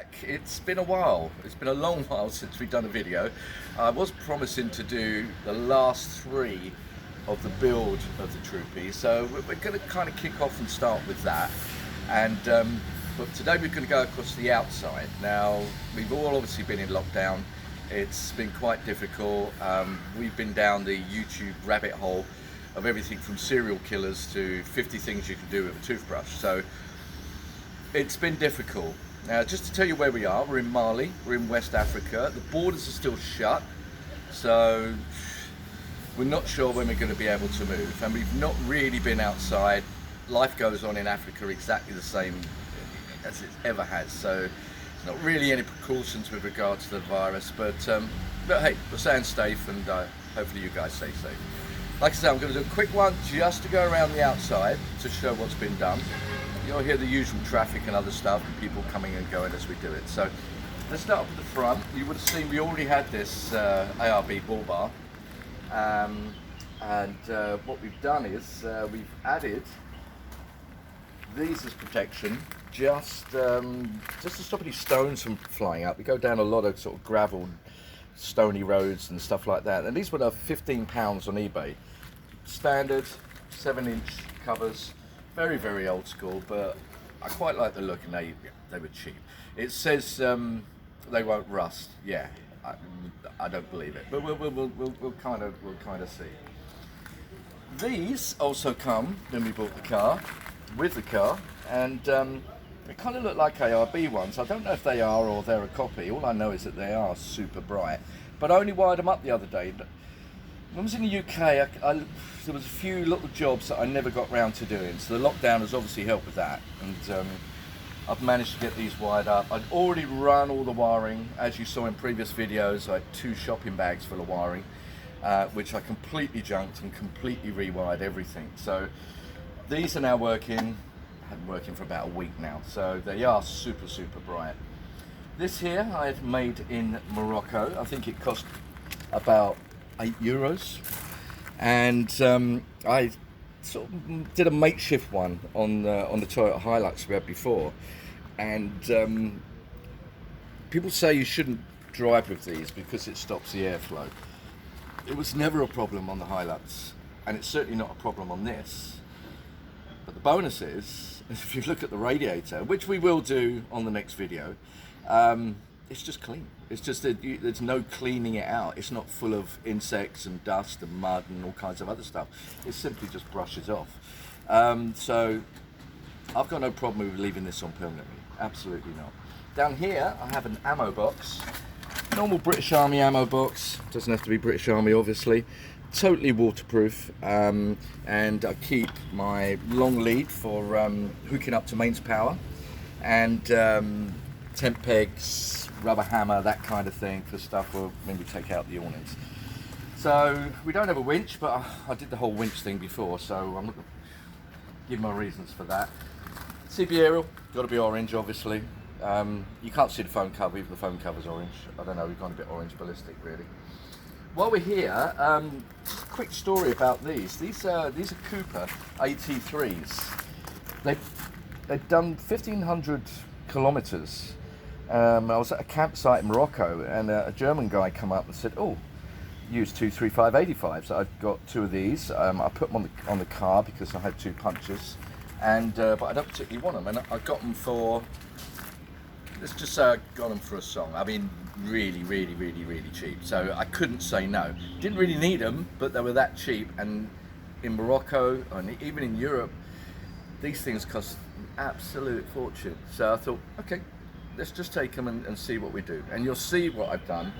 back. It's been a while. It's been a long while since we've done a video. I was promising to do the last three of the build of the Troopy, so we're going to kind of kick off and start with that. And but today we're going to go across the outside. Now, we've all obviously been in lockdown. It's been quite difficult. We've been down the YouTube rabbit hole of everything from serial killers to 50 things you can do with a toothbrush. So it's been difficult. Now, just to tell you where we are, we're in Mali, we're in West Africa. The borders are still shut, so we're not sure when we're going to be able to move. And we've not really been outside. Life goes on in Africa exactly the same as it ever has. So there's not really any precautions with regards to the virus. But hey, we're staying safe, and hopefully you guys stay safe. Like I said, I'm going to do a quick one just to go around the outside to show what's been done. You'll hear the usual traffic and other stuff, and people coming and going as we do it. So let's start with the front. You would have seen we already had this ARB bull bar. What we've done is we've added these as protection, just to stop any stones from flying up. We go down a lot of sort of gravel, stony roads and stuff like that. And these were £15 on eBay. Standard 7-inch covers, very, very old school, but I quite like the look, and they were cheap. It says they won't rust. Yeah, I don't believe it, but we'll kind of see. These also come when we bought the car, with the car, and they kind of look like ARB ones. I don't know if they are or they're a copy. All I know is that they are super bright. But I only wired them up the other day. When I was in the UK, there was a few little jobs that I never got round to doing. So the lockdown has obviously helped with that. And I've managed to get these wired up. I'd already run all the wiring. As you saw in previous videos, I had 2 shopping bags full of wiring, which I completely junked and completely rewired everything. So these are now working. I've been working for about a week now. So they are super, super bright. This here I had made in Morocco. I think it cost about €8, and I sort of did a makeshift one on the Toyota Hilux we had before, and people say you shouldn't drive with these because it stops the airflow. It was never a problem on the Hilux, and it's certainly not a problem on this. But the bonus is, if you look at the radiator, which we will do on the next video, it's just clean. It's just that there's no cleaning it out. It's not full of insects and dust and mud and all kinds of other stuff. It simply just brushes off. So I've got no problem with leaving this on permanently. Absolutely not. Down here I have an ammo box. Normal British Army ammo box. Doesn't have to be British Army, obviously. Totally waterproof. And I keep my long lead for hooking up to mains power. And tent pegs, rubber hammer, that kind of thing for stuff when we take out the awnings. So we don't have a winch, but I did the whole winch thing before, so I'm not going to give my reasons for that. CB aerial, got to be orange, obviously. You can't see the phone cover, even the phone cover's orange. I don't know, we've gone a bit orange ballistic, really. While we're here, just a quick story about these. These are Cooper AT3s. They've done 1,500 kilometers. I was at a campsite in Morocco, and a German guy come up and said, "Oh, use 235/85s." So I've got 2 of these. I put them on the car because I had 2 punches, and but I don't particularly want them. And I got them for, let's just say I got them for a song. I mean, really, really, really, really cheap. So I couldn't say no. Didn't really need them, but they were that cheap. And in Morocco, and even in Europe, these things cost an absolute fortune. So I thought, okay, let's just take them and see what we do. And you'll see what I've done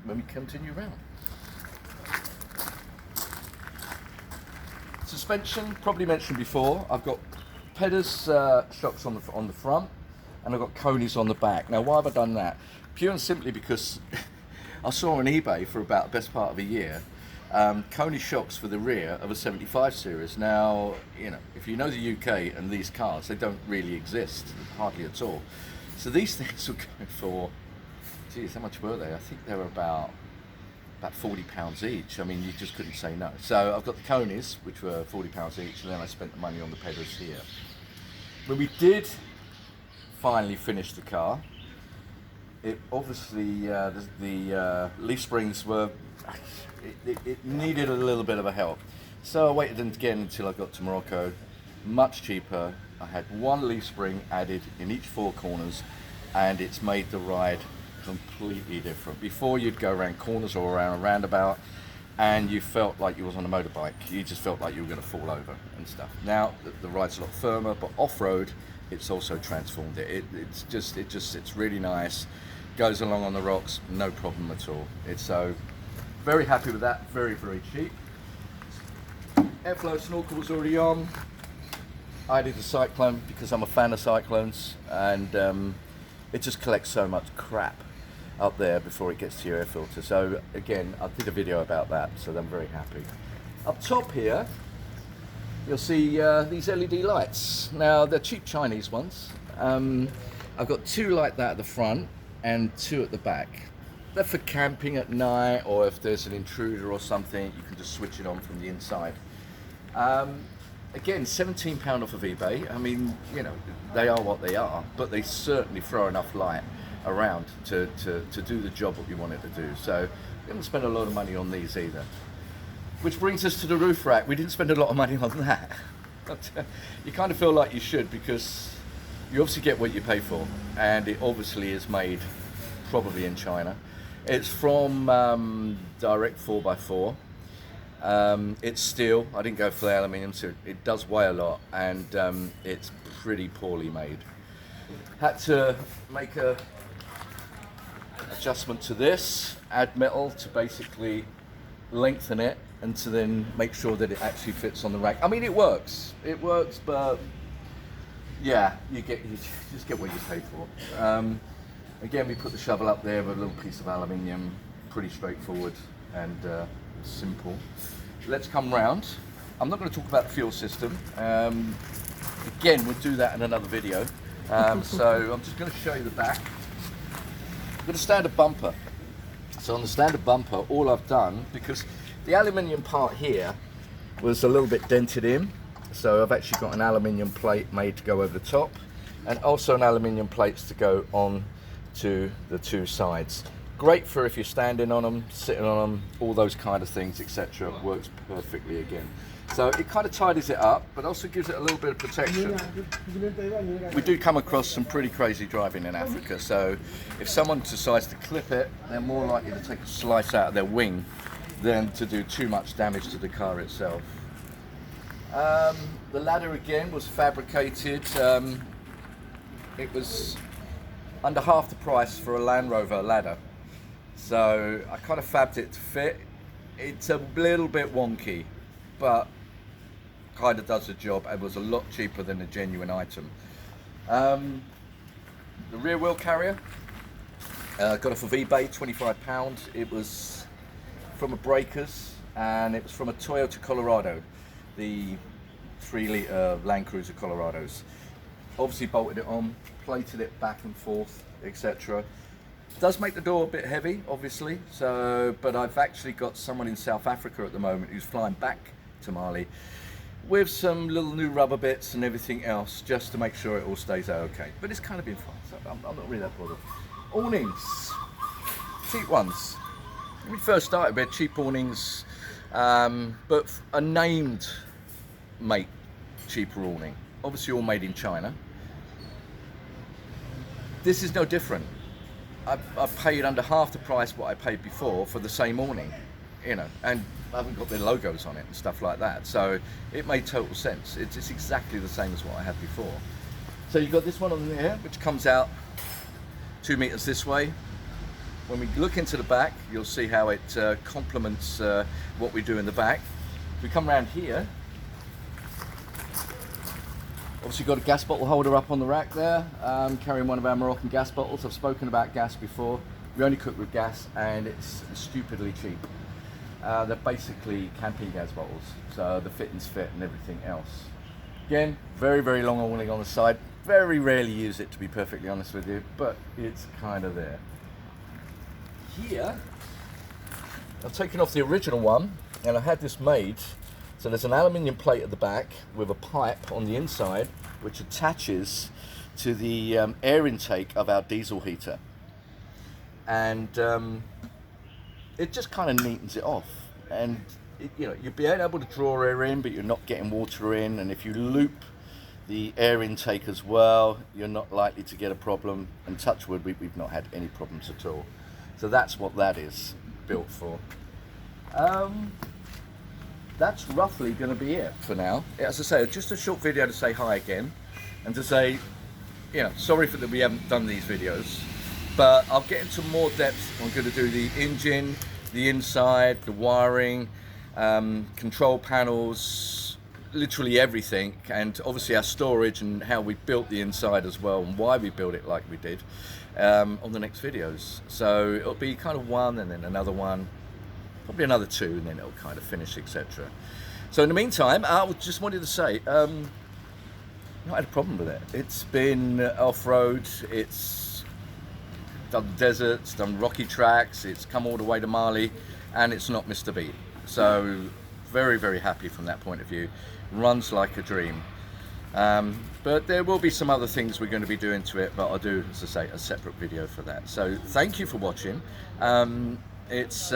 when we continue round. Suspension, probably mentioned before. I've got Pedders shocks on the front, and I've got conies on the back. Now, why have I done that? Pure and simply because I saw on eBay for about the best part of a year Coney shocks for the rear of a 75 series. Now, you know, if you know the UK and these cars, they don't really exist, hardly at all. So these things were going for, geez, how much were they? I think they were about £40 each. I mean, you just couldn't say no. So I've got the Conies, which were £40 each, and then I spent the money on the pedals here. When we did finally finish the car, it obviously, the leaf springs were, it needed a little bit of a help. So I waited again until I got to Morocco, much cheaper. I had one leaf spring added in each four corners, and it's made the ride completely different. Before, you'd go around corners or around a roundabout and you felt like you was on a motorbike. You just felt like you were going to fall over and stuff. Now the ride's a lot firmer, but off-road it's also transformed it. It's just really nice. Goes along on the rocks, no problem at all. It's so very happy with that. Very, very cheap. Airflow snorkel was already on. I did a cyclone because I'm a fan of cyclones, and it just collects so much crap up there before it gets to your air filter. So again, I did a video about that, so I'm very happy. Up top here, you'll see these LED lights. Now they're cheap Chinese ones. I've got two like that at the front and two at the back. They're for camping at night, or if there's an intruder or something, you can just switch it on from the inside. Again, £17 off of eBay. I mean, you know, they are what they are, but they certainly throw enough light around to do the job what you want it to do. So we haven't spent a lot of money on these either. Which brings us to the roof rack. We didn't spend a lot of money on that. But you kind of feel like you should, because you obviously get what you pay for, and it obviously is made probably in China. It's from direct 4x4. It's steel. I didn't go for the aluminium, so it does weigh a lot, and it's pretty poorly made. Had to make a adjustment to this, add metal to basically lengthen it, and to then make sure that it actually fits on the rack. I mean, it works, but yeah, you just get what you pay for. Again, we put the shovel up there with a little piece of aluminium, pretty straightforward and simple. Let's come round. I'm not going to talk about the fuel system. Again, we'll do that in another video. So I'm just going to show you the back. I've got a standard bumper. So on the standard bumper, all I've done, because the aluminium part here was a little bit dented in, so I've actually got an aluminium plate made to go over the top, and also an aluminium plates to go on to the two sides. Great for if you're standing on them, sitting on them, all those kind of things, etc. Works perfectly again. So it kind of tidies it up, but also gives it a little bit of protection. We do come across some pretty crazy driving in Africa, so if someone decides to clip it, they're more likely to take a slice out of their wing than to do too much damage to the car itself. The ladder again was fabricated. It was under half the price for a Land Rover ladder. So I kind of fabbed it to fit. It's a little bit wonky, but kind of does the job, and was a lot cheaper than a genuine item. The rear wheel carrier, got off of eBay, £25. It was from a Breakers, and it was from a Toyota Colorado, the 3-litre Land Cruiser Colorados. Obviously bolted it on, plated it back and forth, etc. Does make the door a bit heavy, obviously, so, but I've actually got someone in South Africa at the moment who's flying back to Mali with some little new rubber bits and everything else, just to make sure it all stays okay. But it's kind of been fun, so I'm not really that bothered. Awnings, cheap ones. When we first started, we had cheap awnings, but a named make cheaper awning. Obviously all made in China. This is no different. I've paid under half the price what I paid before for the same awning, you know, and I haven't got their logos on it and stuff like that. So it made total sense. It's exactly the same as what I had before. So you've got this one on there, which comes out 2 meters this way. When we look into the back, you'll see how it complements what we do in the back. We come around here. Obviously got a gas bottle holder up on the rack there, carrying one of our Moroccan gas bottles. I've spoken about gas before. We only cook with gas, and it's stupidly cheap. They're basically camping gas bottles, so the fittings fit and everything else. Again, very, very long awning on the side. Very rarely use it, to be perfectly honest with you, but it's kind of there. Here, I've taken off the original one, and I had this made. So there's an aluminium plate at the back with a pipe on the inside, which attaches to the air intake of our diesel heater. and it just kind of neatens it off. And you know, you'll be able to draw air in, but you're not getting water in. And if you loop the air intake as well, you're not likely to get a problem. And touch wood, we've not had any problems at all. So that's what that is built for. That's roughly going to be it for now. As I say, just a short video to say hi again, and to say, you know, sorry for that we haven't done these videos, but I'll get into more depth. I'm going to do the engine, the inside, the wiring, control panels, literally everything, and obviously our storage and how we built the inside as well, and why we built it like we did, on the next videos. So it'll be kind of one and then another one, probably another two, and then it'll kind of finish, etc. So in the meantime, I just wanted to say, not had a problem with it. It's been off-road, it's done deserts, done rocky tracks, it's come all the way to Mali, and it's not missed a beat. So very, very happy from that point of view. Runs like a dream. But there will be some other things we're going to be doing to it, but I'll do, as I say, a separate video for that. So thank you for watching. It's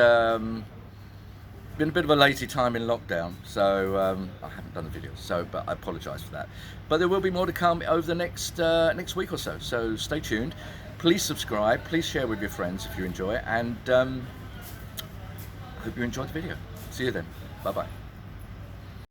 been a bit of a lazy time in lockdown, so I haven't done the videos, so but I apologise for that. But there will be more to come over the next week or so. So stay tuned. Please subscribe. Please share with your friends if you enjoy it, and I hope you enjoyed the video. See you then. Bye bye.